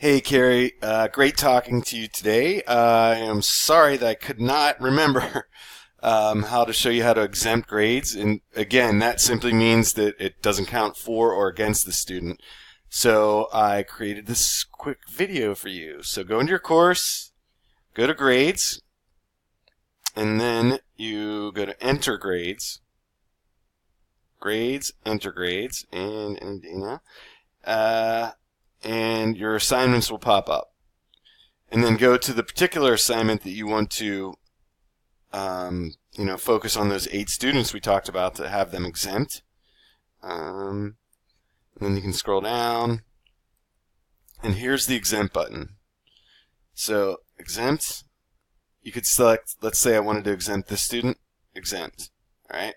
Hey, Kerry. Great talking to you today. I am sorry that I could not remember how to show you how to exempt grades. And again, that simply means that it doesn't count for or against the student. So I created this quick video for you. So go into your course, go to grades, and then you go to enter grades. Grades, enter grades, and your assignments will pop up. And then go to the particular assignment that you want to focus on those 8 students we talked about to have them exempt. And then you can scroll down, and here's the exempt button. So exempt, you could select, let's say I wanted to exempt this student, exempt. Alright?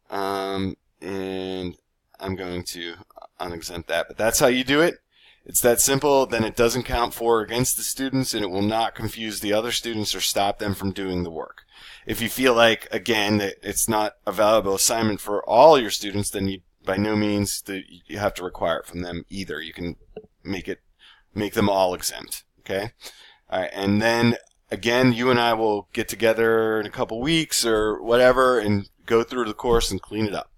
And I'm going to unexempt that, but that's how you do it. It's that simple. Then it doesn't count for or against the students, and it will not confuse the other students or stop them from doing the work. If you feel like, again, that it's not a valuable assignment for all your students, then you, by no means you have to require it from them either. You can make them all exempt. Okay? All right, and then again, you and I will get together in a couple weeks or whatever and go through the course and clean it up.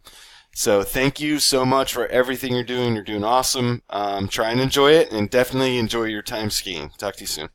So thank you so much for everything you're doing. You're doing awesome. Try and enjoy it, and definitely enjoy your time skiing. Talk to you soon.